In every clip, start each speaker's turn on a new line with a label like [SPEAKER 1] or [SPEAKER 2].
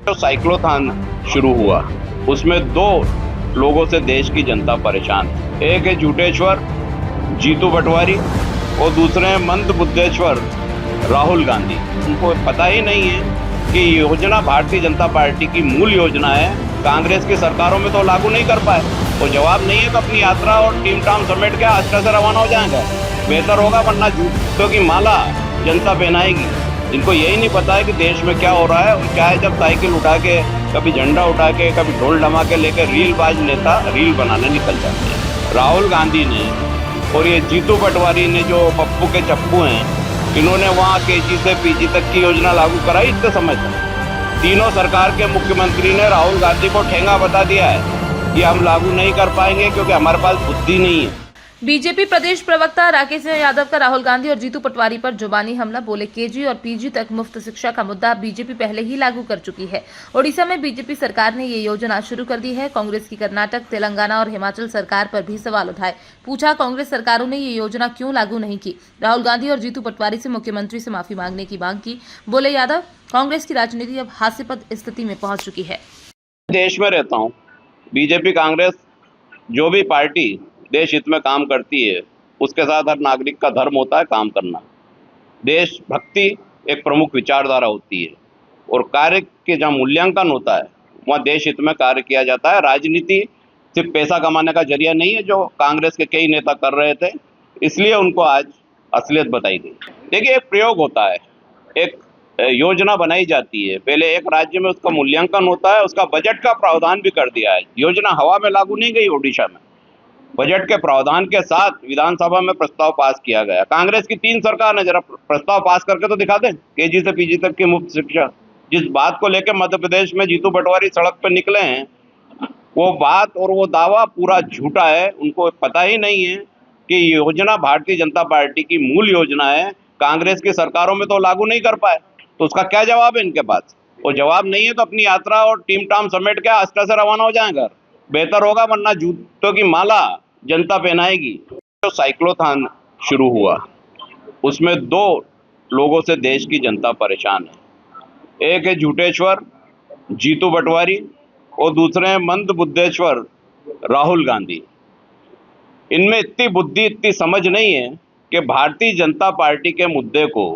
[SPEAKER 1] जो साइक्लोथॉन शुरू हुआ उसमें दो लोगों से देश की जनता परेशान है। एक है झूठेश्वर जीतू पटवारी और दूसरे हैं मंद बुद्धेश्वर राहुल गांधी। उनको पता ही नहीं है कि योजना भारतीय जनता पार्टी की मूल योजना है, कांग्रेस की सरकारों में तो लागू नहीं कर पाए। वो जवाब नहीं है तो अपनी यात्रा और टीम टाम समेट के आज से रवाना हो जाएंगे। बेहतर होगा, वरना जूतों की माला जनता पहनाएगी। इनको यही नहीं पता है कि देश में क्या हो रहा है। और चाहे जब साइकिल उठा के, कभी झंडा उठा के, कभी ढोल धमाके लेकर रीलबाज नेता रील बनाने निकल जाते हैं। राहुल गांधी ने और ये जीतू पटवारी ने, जो पप्पू के चप्पू हैं, इन्होंने वहाँ केजी से पीजी तक की योजना लागू कराई इतने समय तक। तीनों सरकार के मुख्यमंत्री ने राहुल गांधी को ठेंगा बता दिया है कि हम लागू नहीं कर पाएंगे क्योंकि हमारे पास बुद्धि नहीं है।
[SPEAKER 2] बीजेपी प्रदेश प्रवक्ता राकेश यादव का राहुल गांधी और जीतू पटवारी पर जुबानी हमला। बोले, केजी और पीजी तक मुफ्त शिक्षा का मुद्दा बीजेपी पहले ही लागू कर चुकी है। ओडिशा में बीजेपी सरकार ने ये योजना शुरू कर दी है। कांग्रेस की कर्नाटक, तेलंगाना और हिमाचल सरकार पर भी सवाल उठाए। पूछा, कांग्रेस सरकारों ने ये योजना क्यों लागू नहीं की। राहुल गांधी और जीतू पटवारी से मुख्यमंत्री से माफी मांगने की मांग की। बोले, यादव, कांग्रेस की राजनीति अब हास्यास्पद स्थिति में पहुंच चुकी है।
[SPEAKER 1] देश में रहता हूँ, बीजेपी कांग्रेस जो भी पार्टी देश हित में काम करती है, उसके साथ हर नागरिक का धर्म होता है काम करना। देशभक्ति एक प्रमुख विचारधारा होती है और कार्य के जहाँ मूल्यांकन होता है वहाँ देश हित में कार्य किया जाता है। राजनीति सिर्फ पैसा कमाने का जरिया नहीं है, जो कांग्रेस के कई नेता कर रहे थे, इसलिए उनको आज असलियत बताई गई। देखिए, एक प्रयोग होता है, एक योजना बनाई जाती है, पहले एक राज्य में उसका मूल्यांकन होता है, उसका बजट का प्रावधान भी कर दिया है। योजना हवा में लागू नहीं गई ओडिशा में, बजट के प्रावधान के साथ विधानसभा में प्रस्ताव पास किया गया। कांग्रेस की 3 सरकार ने जरा प्रस्ताव पास करके तो दिखा दें, केजी से पीजी तक की मुफ्त शिक्षा। जिस बात को लेकर मध्य प्रदेश में जीतू पटवारी सड़क पर निकले हैं, वो बात और वो दावा पूरा झूठा है। उनको पता ही नहीं है कि योजना भारतीय जनता पार्टी की मूल योजना है, कांग्रेस की सरकारों में तो लागू नहीं कर पाए। तो उसका क्या जवाब है इनके पास? वो जवाब नहीं है तो अपनी यात्रा और टीम टाम समेट के आस्था से रवाना हो जाएंगे। बेहतर होगा, वरना जूतों की माला जनता पहनाएगी। जो साइक्लोथॉन शुरू हुआ उसमें दो लोगों से देश की जनता परेशान है। एक है झूठेश्वर जीतू पटवारी और दूसरे हैं मंद बुद्धेश्वर राहुल गांधी। इनमें इतनी बुद्धि, इतनी समझ नहीं है कि भारतीय जनता पार्टी के मुद्दे को,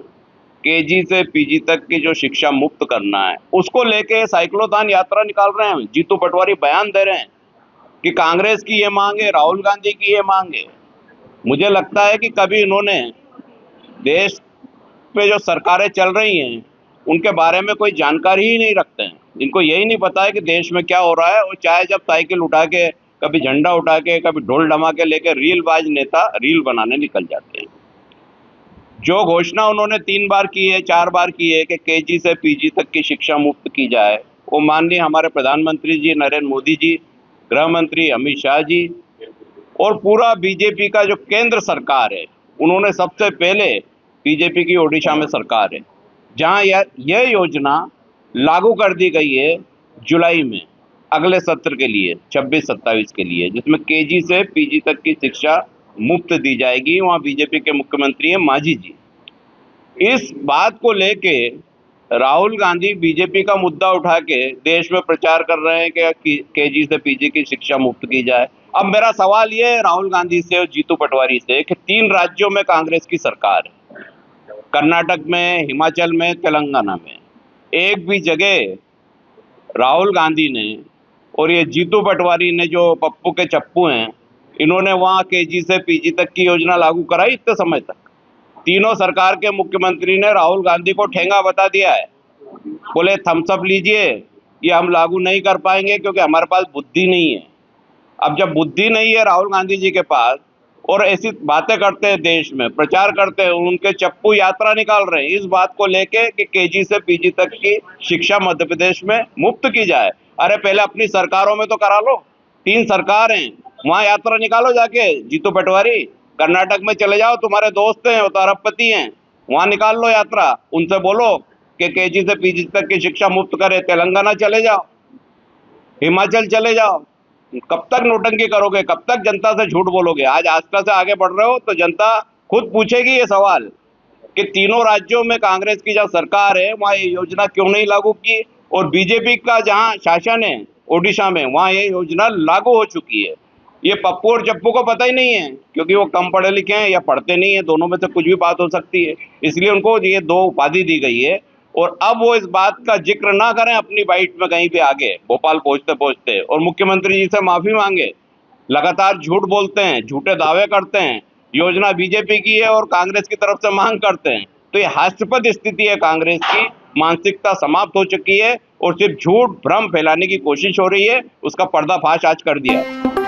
[SPEAKER 1] केजी से पीजी तक की जो शिक्षा मुफ्त करना है, उसको लेके साइक्लोथॉन यात्रा निकाल रहे हैं। जीतू पटवारी बयान दे रहे हैं कि कांग्रेस की ये मांग है, राहुल गांधी की ये मांग है। मुझे लगता है कि कभी इन्होंने देश पे जो सरकारें चल रही हैं उनके बारे में कोई जानकारी ही नहीं रखते हैं। इनको यही नहीं पता है कि देश में क्या हो रहा है। और चाहे जब साइकिल उठा के, कभी झंडा उठा के, कभी ढोल धमाके लेकर रीलबाज नेता रील बनाने निकल जाते हैं। जो घोषणा उन्होंने 3 बार की है, 4 बार की है कि केजी से पीजी तक की शिक्षा मुफ्त की जाए, वो माननीय हमारे प्रधानमंत्री जी नरेंद्र मोदी जी, गृह मंत्री अमित शाह जी और पूरा बीजेपी का जो केंद्र सरकार है, उन्होंने सबसे पहले, बीजेपी की ओडिशा में सरकार है जहां यह योजना लागू कर दी गई है जुलाई में, अगले सत्र के लिए 26-27 के लिए, जिसमें केजी से पीजी तक की शिक्षा मुफ्त दी जाएगी। वहां बीजेपी के मुख्यमंत्री हैं मांझी जी। इस बात को लेके राहुल गांधी बीजेपी का मुद्दा उठा के देश में प्रचार कर रहे हैं कि केजी से पीजी की शिक्षा मुफ्त की जाए। अब मेरा सवाल ये है राहुल गांधी से और जीतू पटवारी से कि 3 राज्यों में कांग्रेस की सरकार है, कर्नाटक में, हिमाचल में, तेलंगाना में, एक भी जगह राहुल गांधी ने और ये जीतू पटवारी ने, जो पप्पू के चप्पू हैं, इन्होंने वहाँ केजी से पीजी तक की योजना लागू कराई इतने समय तक। तीनों सरकार के मुख्यमंत्री ने राहुल गांधी को ठेंगा बता दिया है। बोले, थम्स अप लीजिए, ये हम लागू नहीं कर पाएंगे क्योंकि हमारे पास बुद्धि नहीं है। अब जब बुद्धि नहीं है राहुल गांधी जी के पास और ऐसी बातें करते हैं, देश में प्रचार करते हैं, उनके चप्पू यात्रा निकाल रहे हैं इस बात को लेके कि केजी से पीजी तक की शिक्षा मध्य प्रदेश में मुफ्त की जाए। अरे पहले अपनी सरकारों में तो करा लो, 3 सरकार हैं, वहां यात्रा निकालो जाके। जीतू पटवारी, कर्नाटक में चले जाओ, तुम्हारे दोस्त हैं, वो तो अरबपति हैं, वहां निकाल लो यात्रा, उनसे बोलो कि केजी से पीजी तक की शिक्षा मुफ्त करे। तेलंगाना चले जाओ, हिमाचल चले जाओ। कब तक नोटंकी करोगे, कब तक जनता से झूठ बोलोगे? आज आस्था से आगे बढ़ रहे हो तो जनता खुद पूछेगी ये सवाल कि तीनों राज्यों में कांग्रेस की जो सरकार है वहाँ ये योजना क्यों नहीं लागू की। और बीजेपी का जहां शासन है ओडिशा में, वहां ये योजना लागू हो चुकी है। ये पप्पू और चप्पू को पता ही नहीं है, क्योंकि वो कम पढ़े लिखे हैं या पढ़ते नहीं है, दोनों में से कुछ भी बात हो सकती है, इसलिए उनको ये 2 उपाधि दी गई है। और अब वो इस बात का जिक्र ना करें अपनी बाइट में कहीं पे आगे भोपाल पहुंचते पहुंचते, और मुख्यमंत्री जी से माफी मांगे। लगातार झूठ बोलते हैं, झूठे दावे करते हैं, योजना बीजेपी की है और कांग्रेस की तरफ से मांग करते हैं। तो ये हास्यास्पद स्थिति है कांग्रेस की, मानसिकता समाप्त हो चुकी है और सिर्फ झूठ भ्रम फैलाने की कोशिश हो रही है, उसका पर्दाफाश आज कर दिया।